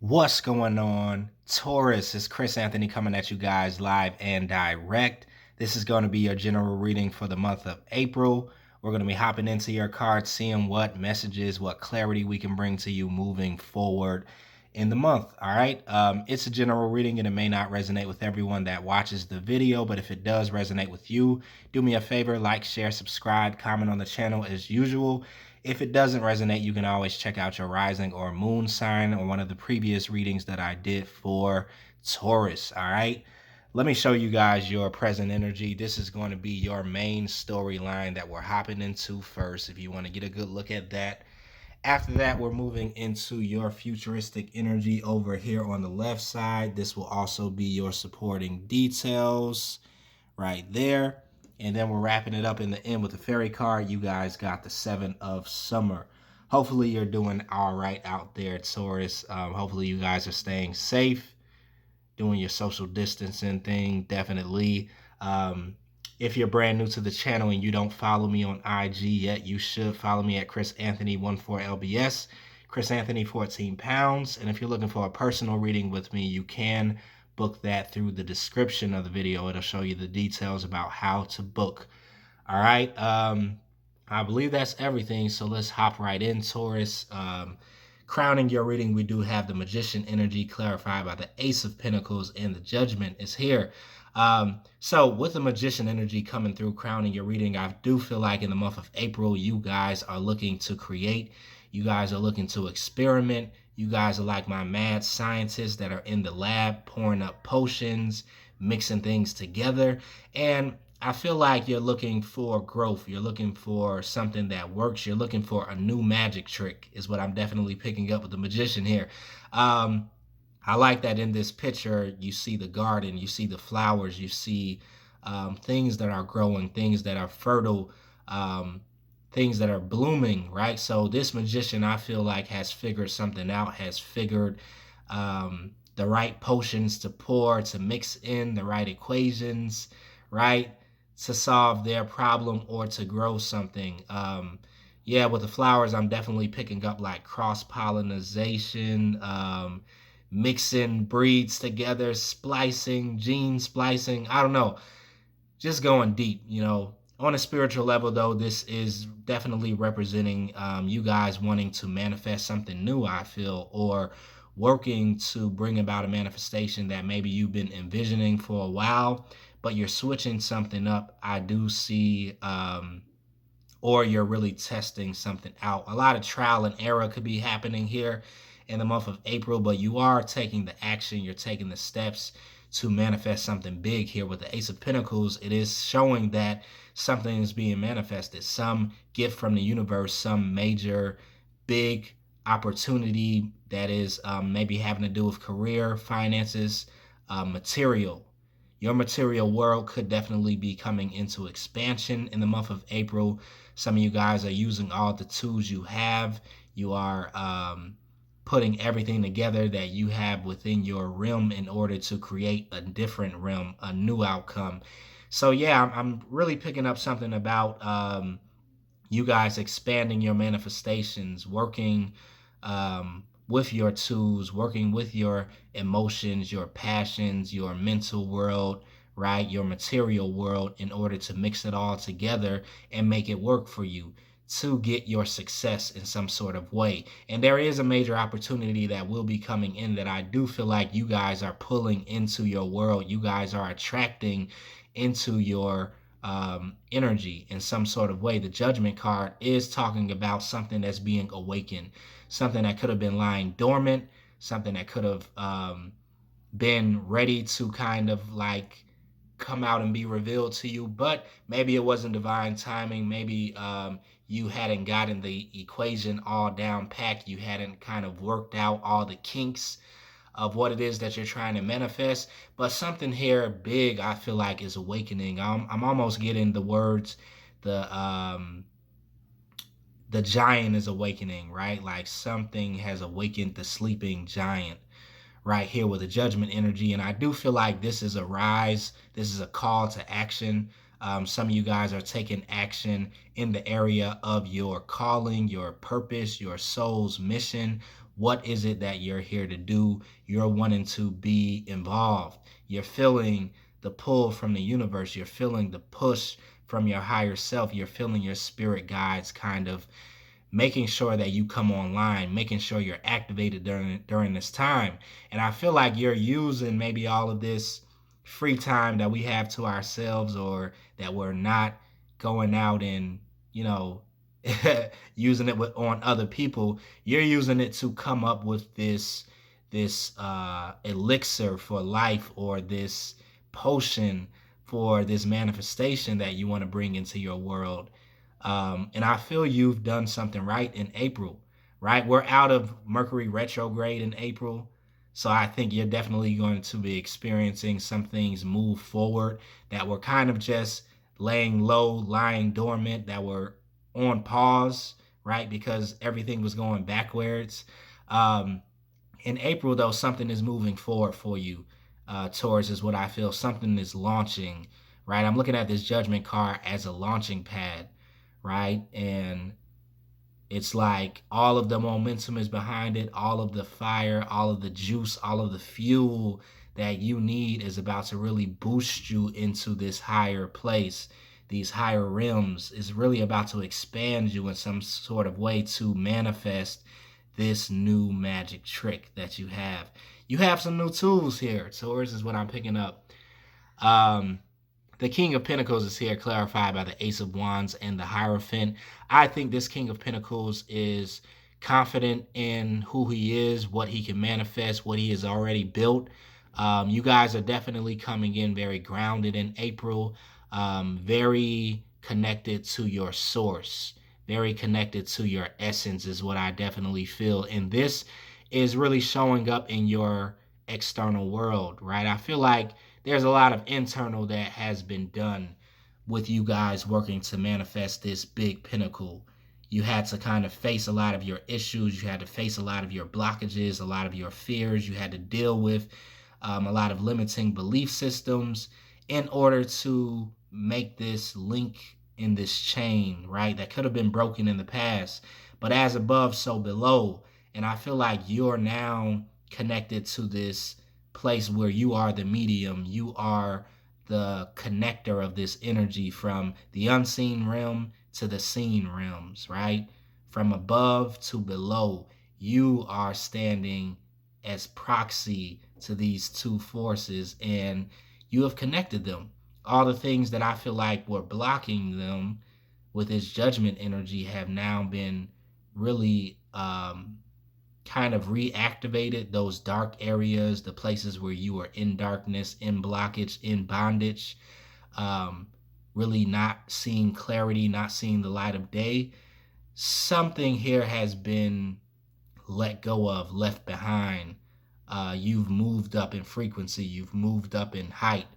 What's going on? Taurus, it's Chris Anthony coming at you guys live and direct. This is going to be your general reading for the month of April. We're going to be hopping into your cards, seeing what messages, what clarity we can bring to you moving forward in the month. All right. It's a general reading and it may not resonate with everyone that watches the video, but if it does resonate with you, do me a favor, like, share, subscribe, comment on the channel as usual. If it doesn't resonate, you can always check out your rising or moon sign or one of the previous readings that I did for Taurus. All right. Let me show you guys your present energy. This is going to be your main storyline that we're hopping into first. If you want to get a good look at that. After that, we're moving into your futuristic energy over here on the left side. This will also be your supporting details right there. And then we're wrapping it up in the end with the fairy card. You guys got the 7 of Summer. Hopefully you're doing all right out there, Taurus. Hopefully you guys are staying safe, doing your social distancing thing, definitely. If you're brand new to the channel and you don't follow me on IG yet, you should follow me at chrisanthony14lbs, Chris Anthony 14 pounds. And if you're looking for a personal reading with me, you can book that through the description of the video. It'll show you the details about how to book. All right. I believe that's everything. So let's hop right in, Taurus. Crowning your reading, we do have the Magician energy clarified by the Ace of Pentacles, and the Judgment is here. So with the Magician energy coming through, crowning your reading, I do feel like in the month of April, you guys are looking to create. You guys are looking to experiment. You guys are like my mad scientists that are in the lab, pouring up potions, mixing things together. And I feel like you're looking for growth. You're looking for something that works. You're looking for a new magic trick is what I'm definitely picking up with the Magician here. I like that in this picture, you see the garden, you see the flowers, you see things that are growing, things that are fertile, things that are blooming, right? So this Magician, I feel like, has figured something out, has figured the right potions to pour, to mix in, the right equations, right? To solve their problem or to grow something. Yeah, with the flowers, I'm definitely picking up like cross-pollination, mixing breeds together, splicing, gene splicing. I don't know, just going deep, you know. On a spiritual level, though, this is definitely representing you guys wanting to manifest something new, I feel, or working to bring about a manifestation that maybe you've been envisioning for a while, but you're switching something up. I do see, or you're really testing something out. A lot of trial and error could be happening here in the month of April, but you are taking the action, you're taking the steps to manifest something big here with the Ace of Pentacles. It is showing that something is being manifested, some gift from the universe, some major big opportunity that is maybe having to do with career, finances, material. Your material world could definitely be coming into expansion in the month of April. Some of you guys are using all the tools you have. You are putting everything together that you have within your realm in order to create a different realm, a new outcome. So yeah, I'm really picking up something about you guys expanding your manifestations, working with your tools, working with your emotions, your passions, your mental world, right? Your material world, in order to mix it all together and make it work for you to get your success in some sort of way. And there is a major opportunity that will be coming in that I do feel like you guys are pulling into your world. You guys are attracting into your energy in some sort of way. The Judgment card is talking about something that's being awakened, something that could have been lying dormant, something that could have been ready to kind of like come out and be revealed to you, but maybe it wasn't divine timing. Maybe you hadn't gotten the equation all down packed. You hadn't kind of worked out all the kinks of what it is that you're trying to manifest. But something here big, I feel like, is awakening. I'm almost getting the words, the giant is awakening, right? Like something has awakened the sleeping giant right here with the Judgment energy. And I do feel like this is a rise. This is a call to action. Some of you guys are taking action in the area of your calling, your purpose, your soul's mission, what is it that you're here to do. You're wanting to be involved. You're feeling the pull from the universe. You're feeling the push from your higher self. You're feeling your spirit guides kind of making sure that you come online, making sure you're activated during this time. And I feel like you're using maybe all of this free time that we have to ourselves, or that we're not going out and, you know, using it on other people. You're using it to come up with this elixir for life, or this potion for this manifestation that you want to bring into your world. And I feel you've done something right in April, right? We're out of Mercury retrograde in April. So I think you're definitely going to be experiencing some things move forward that were kind of just laying low, lying dormant, that were on pause, right? Because everything was going backwards. Um, in April, though, something is moving forward for you. Taurus, is what I feel. Something is launching, right? I'm looking at this Judgment card as a launching pad, right? And it's like all of the momentum is behind it, all of the fire, all of the juice, all of the fuel that you need is about to really boost you into this higher place. These higher realms is really about to expand you in some sort of way to manifest this new magic trick that you have. You have some new tools here. Taurus, is what I'm picking up. Um, the King of Pentacles is here, clarified by the Ace of Wands and the Hierophant. I think this King of Pentacles is confident in who he is, what he can manifest, what he has already built. You guys are definitely coming in very grounded in April, very connected to your source, very connected to your essence, is what I definitely feel. And this is really showing up in your external world, right? I feel like there's a lot of internal that has been done with you guys working to manifest this big pinnacle. You had to kind of face a lot of your issues. You had to face a lot of your blockages, a lot of your fears. You had to deal with a lot of limiting belief systems in order to make this link in this chain, right? That could have been broken in the past, but as above, so below. And I feel like you're now connected to this place where you are the medium, you are the connector of this energy from the unseen realm to the seen realms, right? From above to below, you are standing as proxy to these two forces, and you have connected them. All the things that I feel like were blocking them with this judgment energy have now been really kind of reactivated. Those dark areas, the places where you are in darkness, in blockage, in bondage, um, really not seeing clarity, not seeing the light of day. Something here has been let go of, left behind. You've moved up in frequency, you've moved up in height,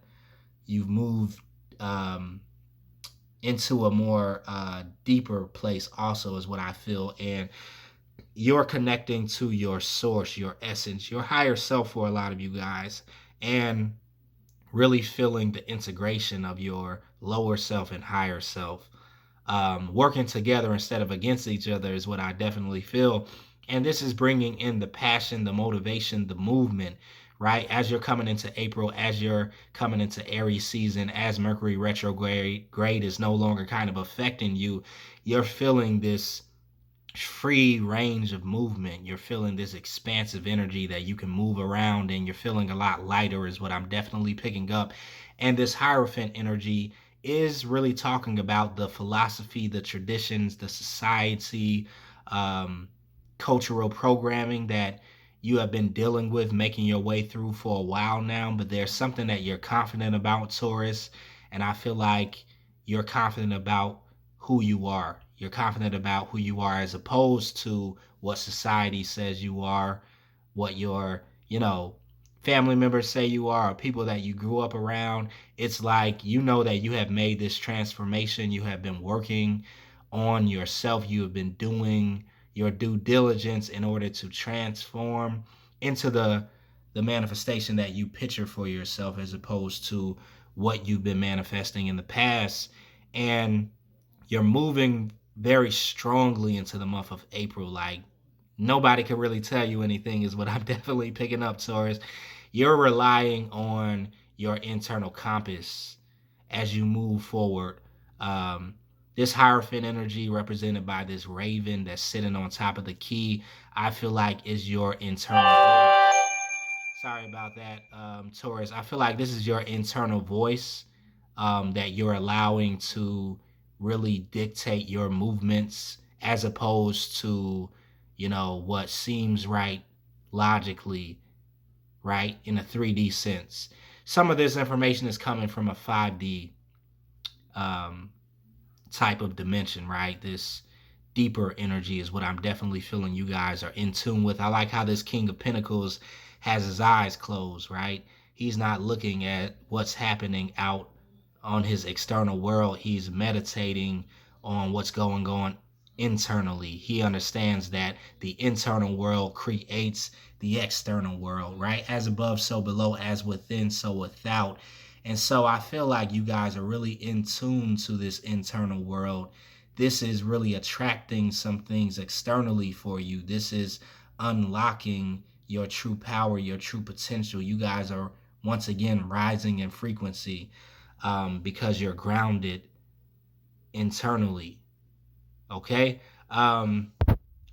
you've moved um, into a more deeper place, also, is what I feel. And you're connecting to your source, your essence, your higher self for a lot of you guys, and really feeling the integration of your lower self and higher self. Working together instead of against each other is what I definitely feel. And this is bringing in the passion, the motivation, the movement, right? As you're coming into April, as you're coming into Aries season, as Mercury retrograde is no longer kind of affecting you, you're feeling this free range of movement. You're feeling this expansive energy that you can move around, and you're feeling a lot lighter, is what I'm definitely picking up. And this Hierophant energy is really talking about the philosophy, the traditions, the society, um, cultural programming that you have been dealing with, making your way through for a while now. But there's something that you're confident about, Taurus. And I feel like you're confident about who you are. You're confident about who you are, as opposed to what society says you are, what your, family members say you are, or people that you grew up around. It's like you know that you have made this transformation. You have been working on yourself. You have been doing your due diligence in order to transform into the manifestation that you picture for yourself, as opposed to what you've been manifesting in the past. And you're moving very strongly into the month of April, like nobody can really tell you anything is what I'm definitely picking up, Taurus. You're relying on your internal compass as you move forward. Um, this Hierophant energy represented by this raven that's sitting on top of the key, I feel like is your internal voice. Sorry about that, Taurus. I feel like this is your internal voice that you're allowing to really dictate your movements as opposed to, what seems right logically, right, in a 3D sense. Some of this information is coming from a 5D um, type of dimension, right? This deeper energy is what I'm definitely feeling you guys are in tune with. I like how this King of Pentacles has his eyes closed, right? He's not looking at what's happening out on his external world. He's meditating on what's going on internally. He understands that the internal world creates the external world, right? As above, so below, as within, so without. And so I feel like you guys are really in tune to this internal world. This is really attracting some things externally for you. This is unlocking your true power, your true potential. You guys are once again rising in frequency because you're grounded internally. Okay?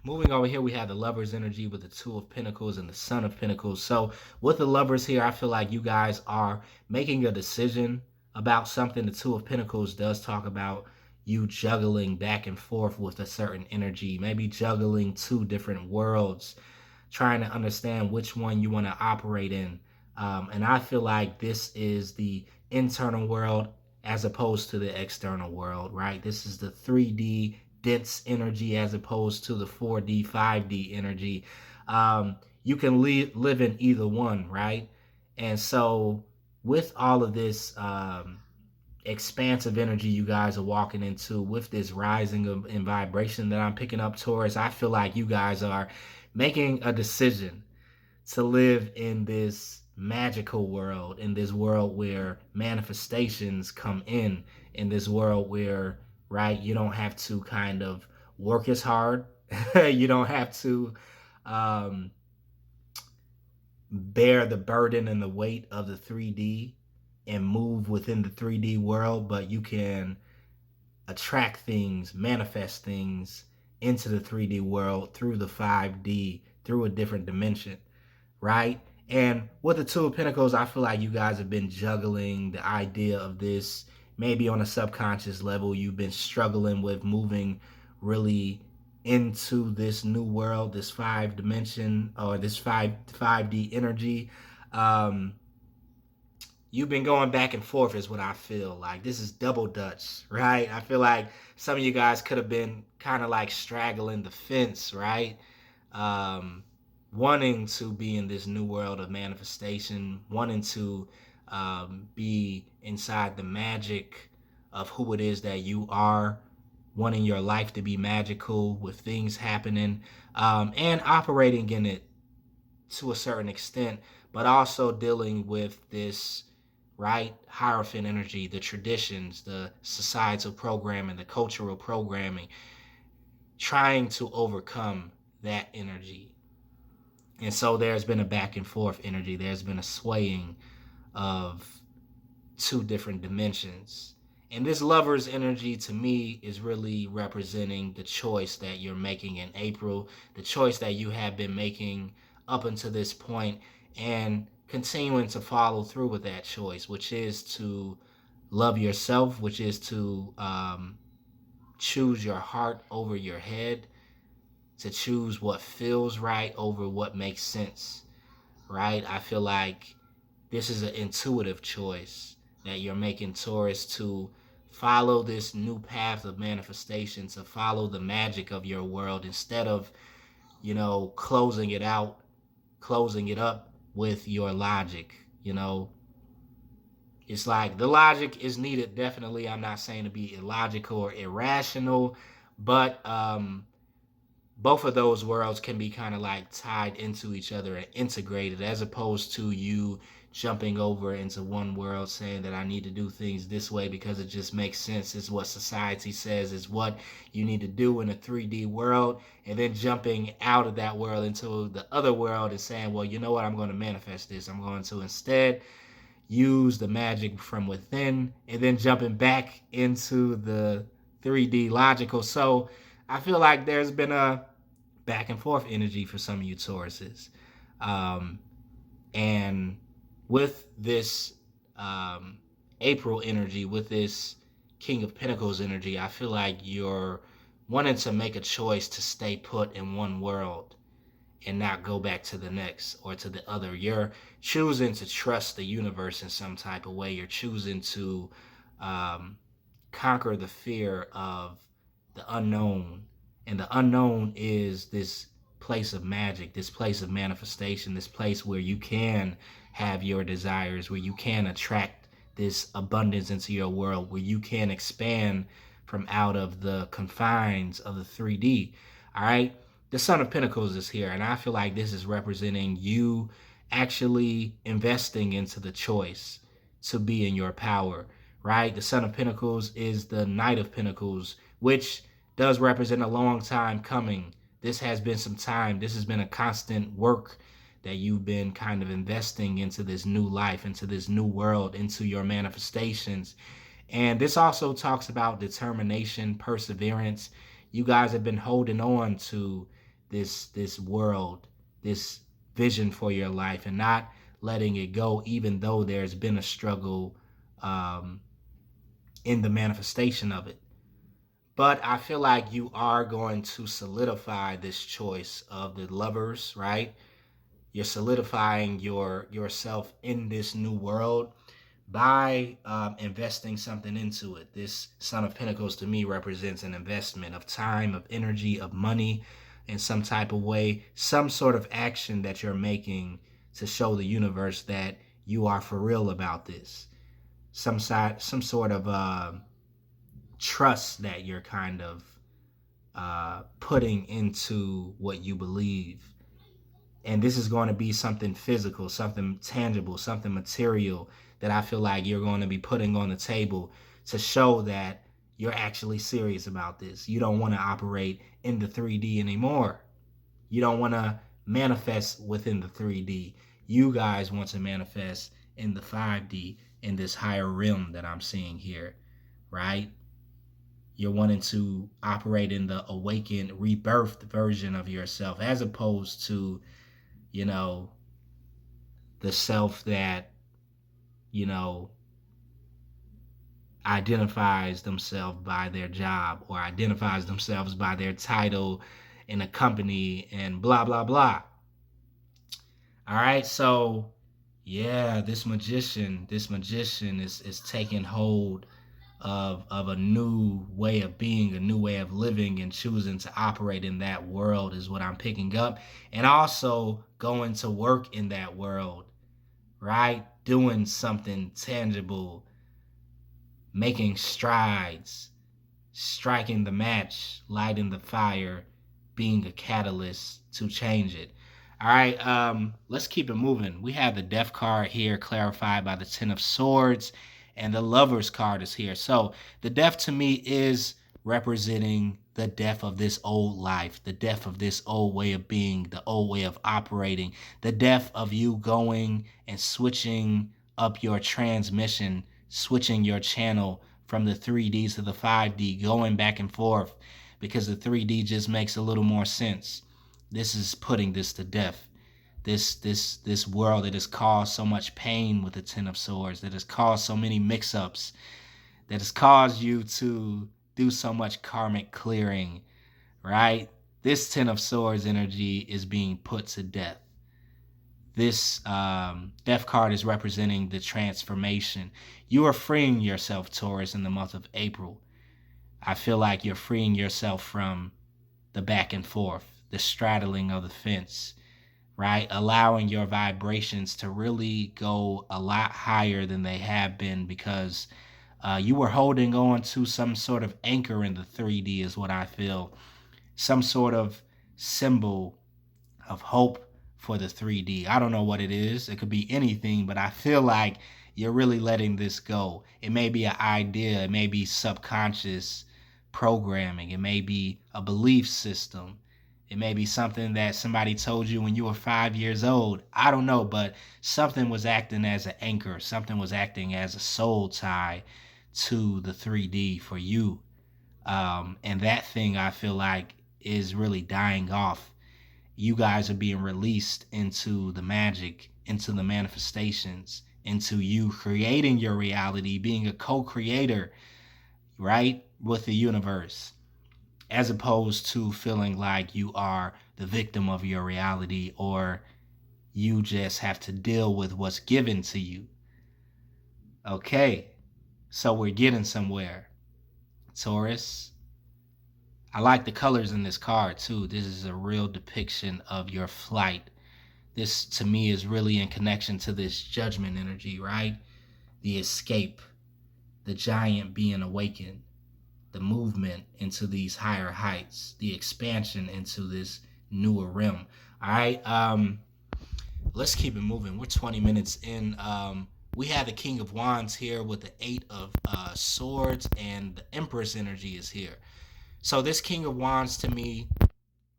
Moving over here, we have the Lover's energy with the Two of Pentacles and the Son of Pentacles. So with the Lovers here, I feel like you guys are making a decision about something. The Two of Pentacles does talk about you juggling back and forth with a certain energy, maybe juggling two different worlds, trying to understand which one you want to operate in. And I feel like this is the internal world as opposed to the external world, right? This is the 3D dense energy as opposed to the 4D, 5D energy. You can live in either one, right? And so with all of this expansive energy you guys are walking into, with this rising in vibration that I'm picking up, Taurus, I feel like you guys are making a decision to live in this magical world, in this world where manifestations come in this world where, right, you don't have to kind of work as hard. You don't have to um, bear the burden and the weight of the 3D and move within the 3D world, but you can attract things, manifest things into the 3D world through the 5D, through a different dimension, right? And with the Two of Pentacles, I feel like you guys have been juggling the idea of this. Maybe on a subconscious level, you've been struggling with moving really into this new world, this 5 dimension or this 5D energy. Um, you've been going back and forth is what I feel like. This is double Dutch, right? I feel like some of you guys could have been kind of like straggling the fence, right? Um, Wanting to be in this new world of manifestation, wanting to be inside the magic of who it is that you are, wanting your life to be magical with things happening, and operating in it to a certain extent, but also dealing with this, right, Hierophant energy, the traditions, the societal programming, the cultural programming, trying to overcome that energy. And so there's been a back and forth energy. There's been a swaying of two different dimensions. And this Lover's energy to me is really representing the choice that you're making in April, the choice that you have been making up until this point, and continuing to follow through with that choice, which is to love yourself, which is to choose your heart over your head, to choose what feels right over what makes sense, right? I feel like this is an intuitive choice that you're making, Taurus, to follow this new path of manifestation, to follow the magic of your world instead of, closing it out, closing it up with your logic. It's like the logic is needed, definitely. I'm not saying to be illogical or irrational, but both of those worlds can be kind of like tied into each other and integrated, as opposed to you jumping over into one world, saying that I need to do things this way because it just makes sense. It's what society says is what you need to do in a 3D world, and then jumping out of that world into the other world and saying, well, you know what, I'm going to manifest this. I'm going to instead use the magic from within, and then jumping back into the 3D logical. So I feel like there's been a back and forth energy for some of you Tauruses. Um, and with this April energy, with this King of Pentacles energy, I feel like you're wanting to make a choice to stay put in one world and not go back to the next or to the other. You're choosing to trust the universe in some type of way. You're choosing to um, conquer the fear of the unknown. And the unknown is this place of magic, this place of manifestation, this place where you can have your desires, where you can attract this abundance into your world, where you can expand from out of the confines of the 3D. All right. The Son of Pentacles is here, and I feel like this is representing you actually investing into the choice to be in your power, right? The Son of Pentacles is the Knight of Pentacles, which does represent a long time coming. This has been some time. This has been a constant work that you've been kind of investing into this new life, into this new world, into your manifestations. And this also talks about determination, perseverance. You guys have been holding on to this world, this vision for your life, and not letting it go, even though there's been a struggle in the manifestation of it. But I feel like you are going to solidify this choice of the Lovers, right? You're solidifying yourself in this new world by investing something into it. This Son of Pentacles to me represents an investment of time, of energy, of money in some type of way, some sort of action that you're making to show the universe that you are for real about this. Some sort of trust that you're kind of putting into what you believe. And this is going to be something physical, something tangible, something material that I feel like you're going to be putting on the table to show that you're actually serious about this. You don't want to operate in the 3D anymore. You don't want to manifest within the 3D. You guys want to manifest in the 5D, in this higher realm that I'm seeing here, right? You're wanting to operate in the awakened, rebirthed version of yourself, as opposed to, you know, the self that, you know, identifies themselves by their job or identifies themselves by their title in a company and blah, blah, blah. All right. So, yeah, this magician is taking hold of a new way of being, a new way of living, and choosing to operate in that world is what I'm picking up. And also going to work in that world, right? Doing something tangible, making strides, striking the match, lighting the fire, being a catalyst to change it. All right, let's keep it moving. We have the Death card here clarified by the Ten of Swords, and the Lovers card is here. So the Death to me is representing the death of this old life, the death of this old way of being, the old way of operating, the death of you going and switching up your transmission, switching your channel from the 3D to the 5D, going back and forth because the 3D just makes a little more sense. This is putting this to death. This world that has caused so much pain with the Ten of Swords, that has caused so many mix-ups, that has caused you to do so much karmic clearing, right? This Ten of Swords energy is being put to death. This Death card is representing the transformation. You are freeing yourself, Taurus, in the month of April. I feel like you're freeing yourself from the back and forth, the straddling of the fence, right? Allowing your vibrations to really go a lot higher than they have been because you were holding on to some sort of anchor in the 3D is what I feel. Some sort of symbol of hope for the 3D. I don't know what it is. It could be anything, but I feel like you're really letting this go. It may be an idea, it may be subconscious programming, it may be a belief system, it may be something that somebody told you when you were 5 years old. I don't know, but something was acting as an anchor, something was acting as a soul tie to the 3D for you. And that thing, I feel like, is really dying off. You guys are being released into the magic, into the manifestations, into you creating your reality, being a co-creator, right, with the universe, as opposed to feeling like you are the victim of your reality, or you just have to deal with what's given to you. Okay, so we're getting somewhere, Taurus. I like the colors in this card too. This is a real depiction of your flight. This to me is really in connection to this judgment energy, right? The escape, the giant being awakened, the movement into these higher heights, the expansion into this newer realm. All right, let's keep it moving. We're 20 minutes in. We have the King of Wands here with the Eight of Swords, and the Empress energy is here. So this King of Wands to me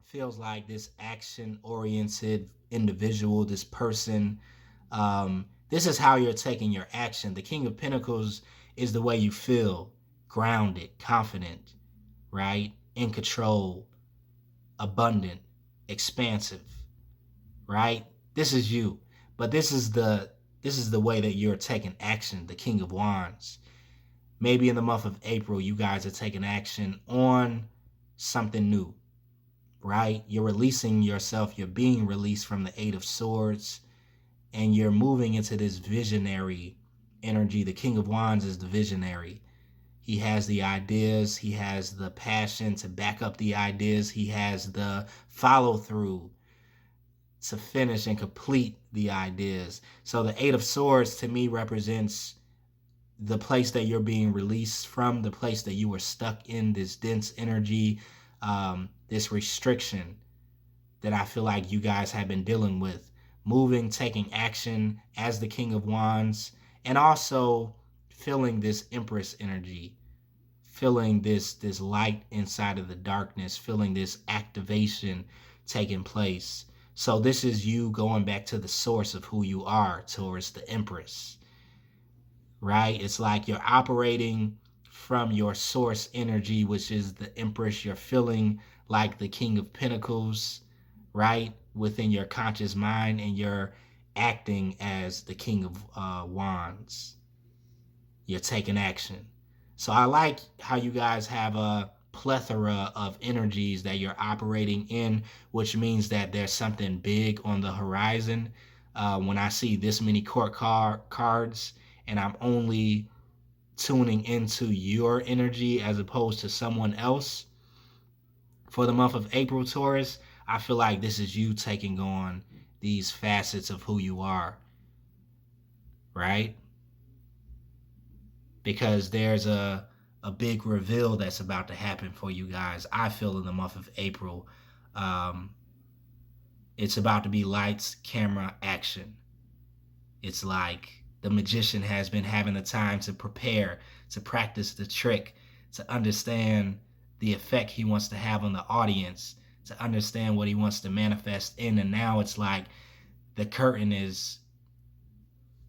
feels like this action-oriented individual, this person. This is how you're taking your action. The King of Pentacles is the way you feel, grounded, confident, right? In control, abundant, expansive, right? This is you. But this is the way that you're taking action, the King of Wands. Maybe in the month of April, you guys are taking action on something new, right? You're releasing yourself. You're being released from the Eight of Swords, and you're moving into this visionary energy. The King of Wands is the visionary. He has the ideas. He has the passion to back up the ideas. He has the follow through to finish and complete the ideas. So the Eight of Swords to me represents the place that you're being released from, the place that you were stuck in, this dense energy, this restriction that I feel like you guys have been dealing with. Moving, taking action as the King of Wands, and also feeling this Empress energy, feeling this light inside of the darkness, feeling this activation taking place. So this is you going back to the source of who you are, towards the Empress, right? It's like you're operating from your source energy, which is the Empress. You're feeling like the King of Pentacles, right, within your conscious mind, and you're acting as the King of Wands. You're taking action. So I like how you guys have a plethora of energies that you're operating in, which means that there's something big on the horizon. When I see this many court cards, and I'm only tuning into your energy as opposed to someone else for the month of April, Taurus, I feel like this is you taking on these facets of who you are, right? Because there's a big reveal that's about to happen for you guys. I feel in the month of April, it's about to be lights, camera, action. It's like the magician has been having the time to prepare, to practice the trick, to understand the effect he wants to have on the audience, to understand what he wants to manifest in. And now it's like the curtain is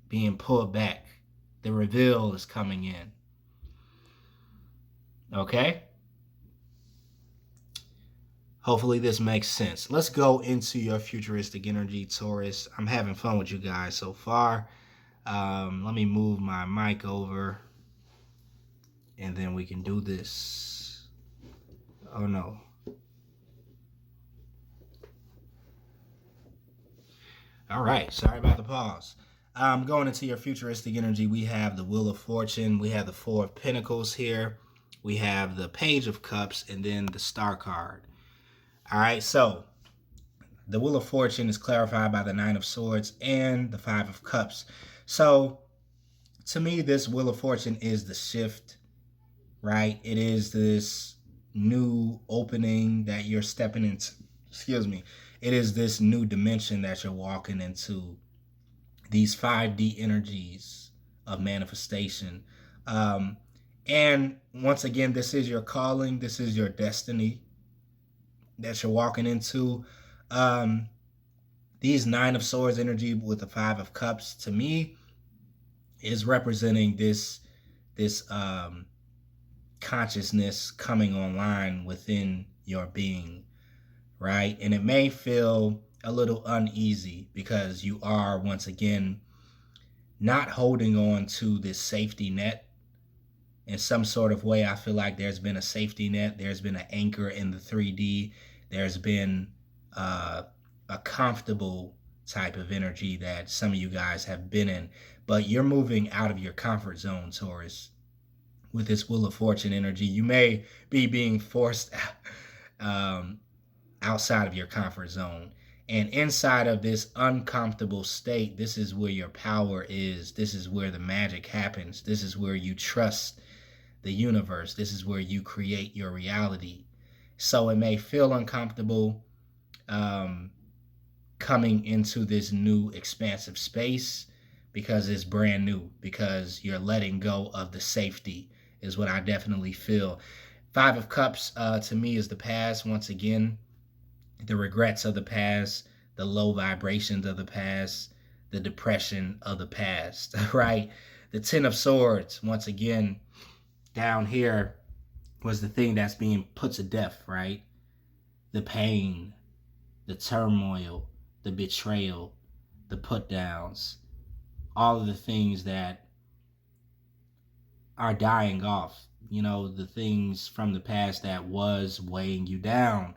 being pulled back. The reveal is coming in. Okay? Hopefully this makes sense. Let's go into your futuristic energy, Taurus. I'm having fun with you guys so far. Let me move my mic over, and then we can do this. Oh no. All right, sorry about the pause. Going into your futuristic energy, we have the Wheel of Fortune, we have the Four of Pentacles here, we have the Page of Cups, and then the Star card. All right, so the Wheel of Fortune is clarified by the Nine of Swords and the Five of Cups. So to me, this Wheel of Fortune is the shift, right? It is this new opening that you're stepping into. Excuse me. it is this new dimension that you're walking into, these 5D energies of manifestation. Um, and once again, this is your calling, this is your destiny that you're walking into. Um, these Nine of Swords energy with the Five of Cups, to me, is representing this consciousness coming online within your being, right? And it may feel a little uneasy because you are, once again, not holding on to this safety net in some sort of way. I feel like there's been a safety net, there's been an anchor in the 3D, there's been a comfortable type of energy that some of you guys have been in, but you're moving out of your comfort zone, Taurus. With this Wheel of Fortune energy, you may be being forced um, outside of your comfort zone. And inside of this uncomfortable state, this is where your power is. This is where the magic happens. This is where you trust the universe. This is where you create your reality. So it may feel uncomfortable coming into this new expansive space because it's brand new, because you're letting go of the safety, is what I definitely feel. Five of Cups to me is the past. Once again, the regrets of the past, the low vibrations of the past, the depression of the past, right? The Ten of Swords, once again, down here was the thing that's being put to death, right? The pain, the turmoil, the betrayal, the put downs, all of the things that are dying off, the things from the past that was weighing you down.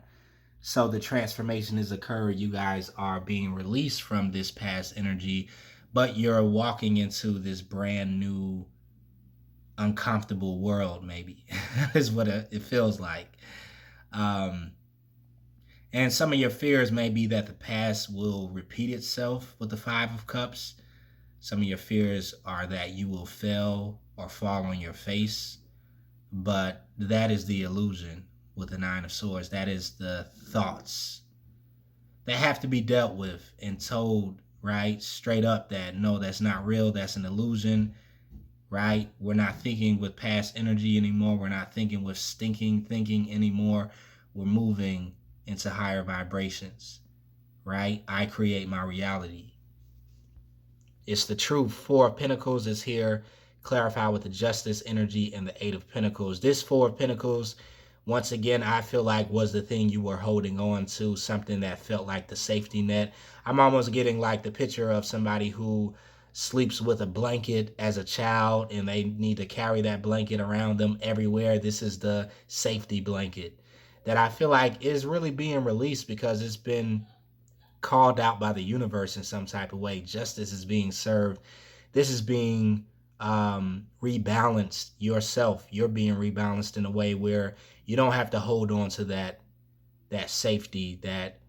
So the transformation has occurred. You guys are being released from this past energy, but you're walking into this brand new, uncomfortable world, maybe, is what it feels like. And some of your fears may be that the past will repeat itself with the Five of Cups. Some of your fears are that you will fail or fall on your face, but that is the illusion with the Nine of Swords. That is the thoughts that have to be dealt with and told, right, straight up that no, that's not real, that's an illusion, right? We're not thinking with past energy anymore. We're not thinking with stinking thinking anymore. We're moving into higher vibrations, right? I create my reality. It's the truth. Four of Pentacles is here, clarified with the Justice energy and the Eight of Pentacles. This Four of Pentacles, once again, I feel like was the thing you were holding on to, something that felt like the safety net. I'm almost getting like the picture of somebody who sleeps with a blanket as a child and they need to carry that blanket around them everywhere. This is the safety blanket that I feel like is really being released because it's been called out by the universe in some type of way. Justice is being served. This is being rebalanced yourself. You're being rebalanced in a way where you don't have to hold on to that safety, that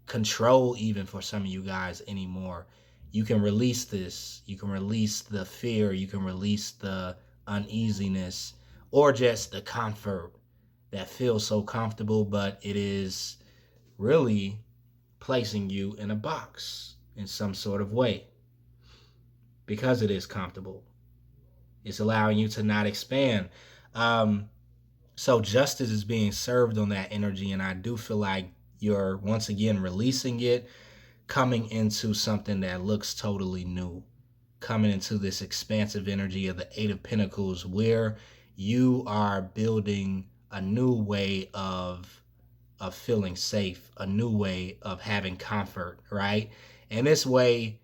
control, even for some of you guys anymore. You can release this. You can release the fear. You can release the uneasiness or just the comfort that feels so comfortable, but it is really placing you in a box in some sort of way because it is comfortable. It's allowing you to not expand. So justice is being served on that energy, and I do feel like you're once again releasing it, coming into something that looks totally new, coming into this expansive energy of the Eight of Pentacles where you are building a new way of feeling safe, a new way of having comfort, right? And this way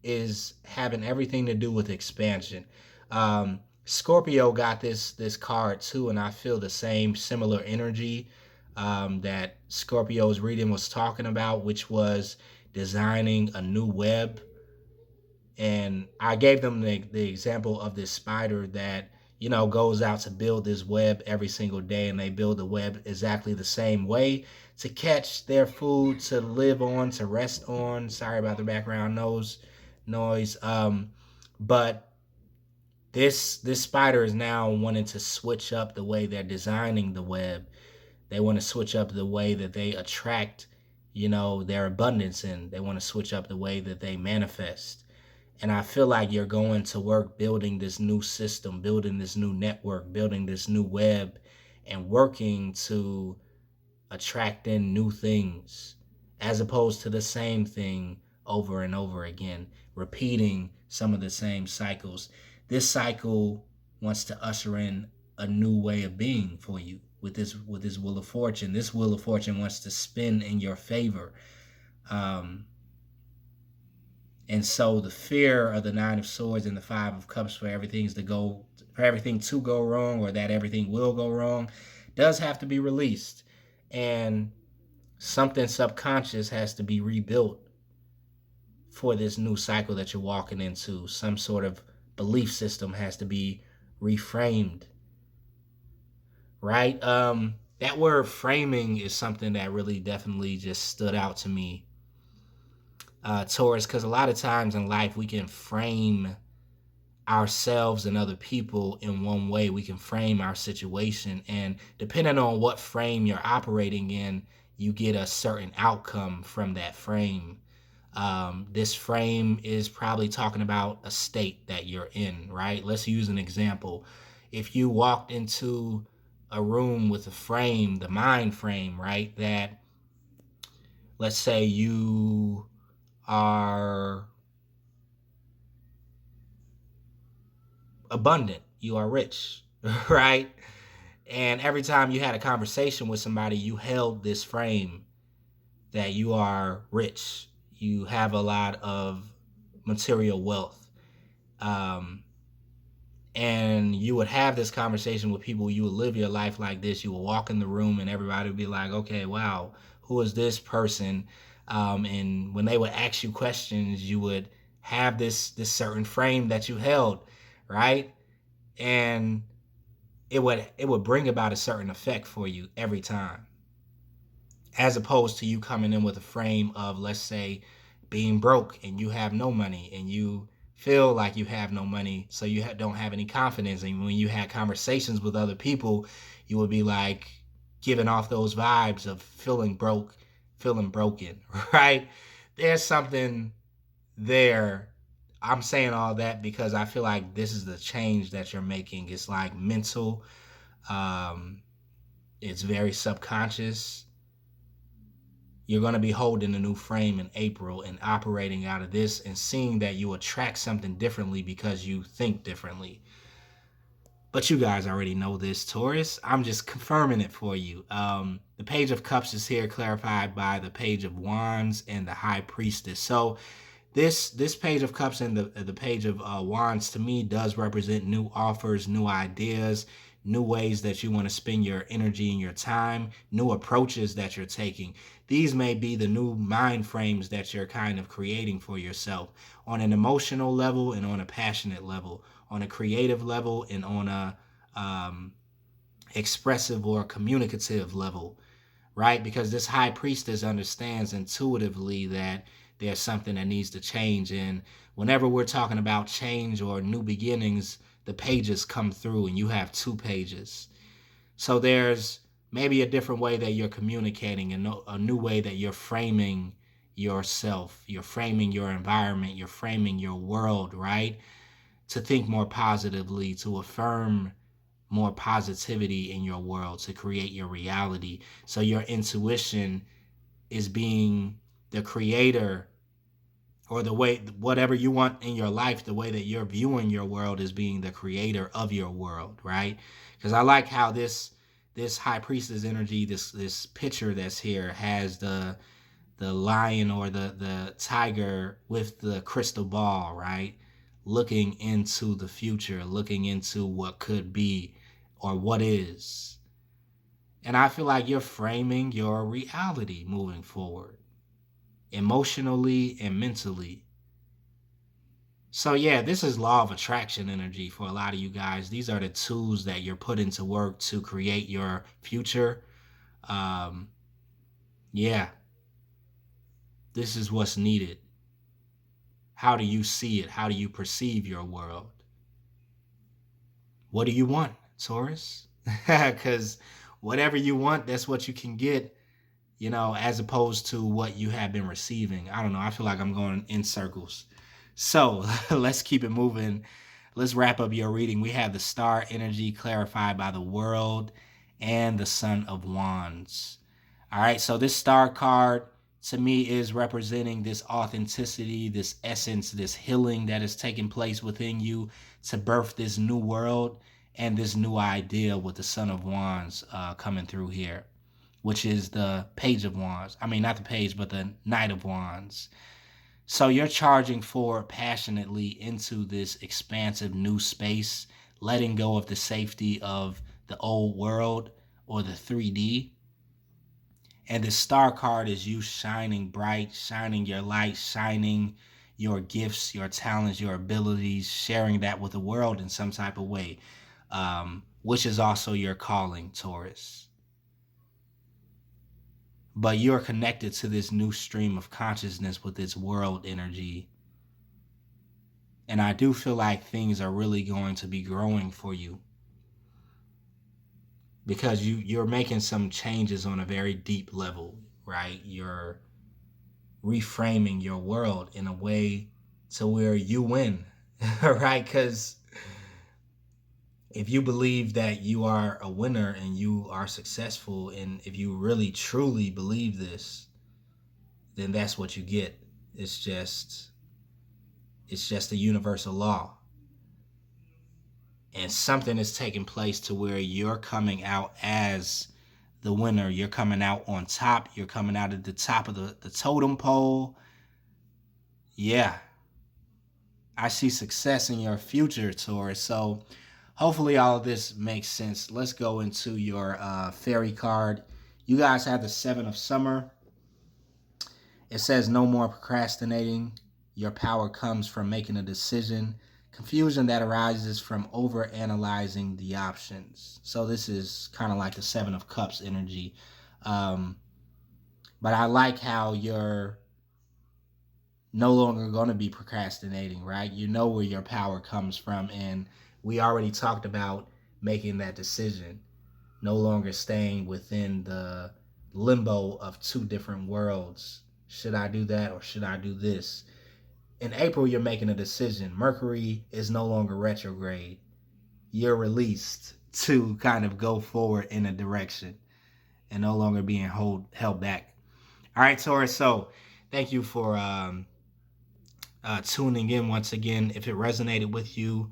is having everything to do with expansion. Scorpio got this card too, and I feel the same similar energy that Scorpio's reading was talking about, which was designing a new web. And I gave them the example of this spider that goes out to build this web every single day, and they build the web exactly the same way to catch their food, to live on, to rest on. Sorry about the background noise. But this spider is now wanting to switch up the way they're designing the web. They want to switch up the way that they attract their abundance, and they want to switch up the way that they manifest. And I feel like you're going to work building this new system, building this new network, building this new web, and working to attract in new things as opposed to the same thing over and over again, repeating some of the same cycles. This cycle wants to usher in a new way of being for you with this wheel of fortune. This wheel of fortune wants to spin in your favor. Um, and so the fear of the Nine of Swords and the Five of Cups for everything to go wrong, or that everything will go wrong, does have to be released. And something subconscious has to be rebuilt for this new cycle that you're walking into. Some sort of belief system has to be reframed, right? That word framing is something that really definitely just stood out to me, Taurus, because a lot of times in life we can frame ourselves and other people in one way. We can frame our situation, and depending on what frame you're operating in, you get a certain outcome from that frame. This frame is probably talking about a state that you're in, right? Let's use an example. If you walked into a room with a frame, the mind frame, right? That, let's say you are abundant, you are rich, right? And every time you had a conversation with somebody, you held this frame that you are rich, you have a lot of material wealth. Um, and you would have this conversation with people. You would live your life like this. You would walk in the room and everybody would be like, okay, wow, who is this person? And when they would ask you questions, you would have this certain frame that you held, right? And it would bring about a certain effect for you every time, as opposed to you coming in with a frame of, let's say, being broke and you have no money and you feel like you have no money, so you don't have any confidence. And when you had conversations with other people, you would be like giving off those vibes of feeling broke, feeling broken, right? There's something there. I'm saying all that because I feel like this is the change that you're making. It's like mental, um, it's very subconscious. You're going to be holding a new frame in April and operating out of this and seeing that you attract something differently because you think differently. But you guys already know this, Taurus. I'm just confirming it for you. The Page of Cups is here clarified by the Page of Wands and the High Priestess. So this Page of Cups and the Page of Wands to me does represent new offers, new ideas, new ways that you want to spend your energy and your time, new approaches that you're taking. These may be the new mind frames that you're kind of creating for yourself on an emotional level and on a passionate level, on a creative level and on a expressive or communicative level, right? Because this high priestess understands intuitively that there's something that needs to change. And whenever we're talking about change or new beginnings, the pages come through and you have two pages. So there's maybe a different way that you're communicating, and a new way that you're framing yourself, you're framing your environment, you're framing your world, right? To think more positively, to affirm more positivity in your world, to create your reality. So your intuition is being the creator, or the way, whatever you want in your life, the way that you're viewing your world is being the creator of your world, right? Because I like how this high priestess energy, this picture that's here has the lion or the tiger with the crystal ball, right? Looking into the future, looking into what could be or what is. And I feel like you're framing your reality moving forward, emotionally and mentally. So yeah, this is law of attraction energy for a lot of you guys. These are the tools that you're putting to work to create your future. Um, yeah, this is what's needed. How do you see it? How do you perceive your world? What do you want, Taurus? Because whatever you want, that's what you can get. as opposed to what you have been receiving. I don't know. I feel like I'm going in circles. So let's keep it moving. Let's wrap up your reading. We have the star energy clarified by the world and the Son of Wands. All right, so this star card to me is representing this authenticity, this essence, this healing that is taking place within you to birth this new world and this new idea with the Son of Wands coming through here, which is the Page of Wands. I mean, not the Page, but the Knight of Wands. So you're charging forward passionately into this expansive new space, letting go of the safety of the old world or the 3D. And the star card is you shining bright, shining your light, shining your gifts, your talents, your abilities, sharing that with the world in some type of way, which is also your calling, Taurus. But you're connected to this new stream of consciousness with this world energy. And I do feel like things are really going to be growing for you, because you're making some changes on a very deep level, right? You're reframing your world in a way to where you win, right? Because if you believe that you are a winner and you are successful, and if you really truly believe this, then that's what you get. It's just a universal law. And something is taking place to where you're coming out as the winner. You're coming out on top. You're coming out at the top of the totem pole. Yeah. I see success in your future, Taurus. So hopefully all of this makes sense. Let's go into your fairy card. You guys have the Seven of Summer. It says no more procrastinating. Your power comes from making a decision. Confusion that arises from over-analyzing the options. So this is kind of like the Seven of Cups energy. But I like how you're no longer going to be procrastinating, right? You know where your power comes from. And we already talked about making that decision. No longer staying within the limbo of two different worlds. Should I do that or should I do this? In April, you're making a decision. Mercury is no longer retrograde. You're released to kind of go forward in a direction and no longer being held back. All right, Taurus. So thank you for tuning in once again. If it resonated with you,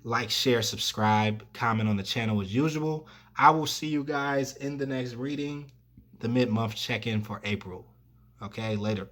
like, share, subscribe, comment on the channel as usual. I will see you guys in the next reading, the mid-month check-in for April. Okay, later.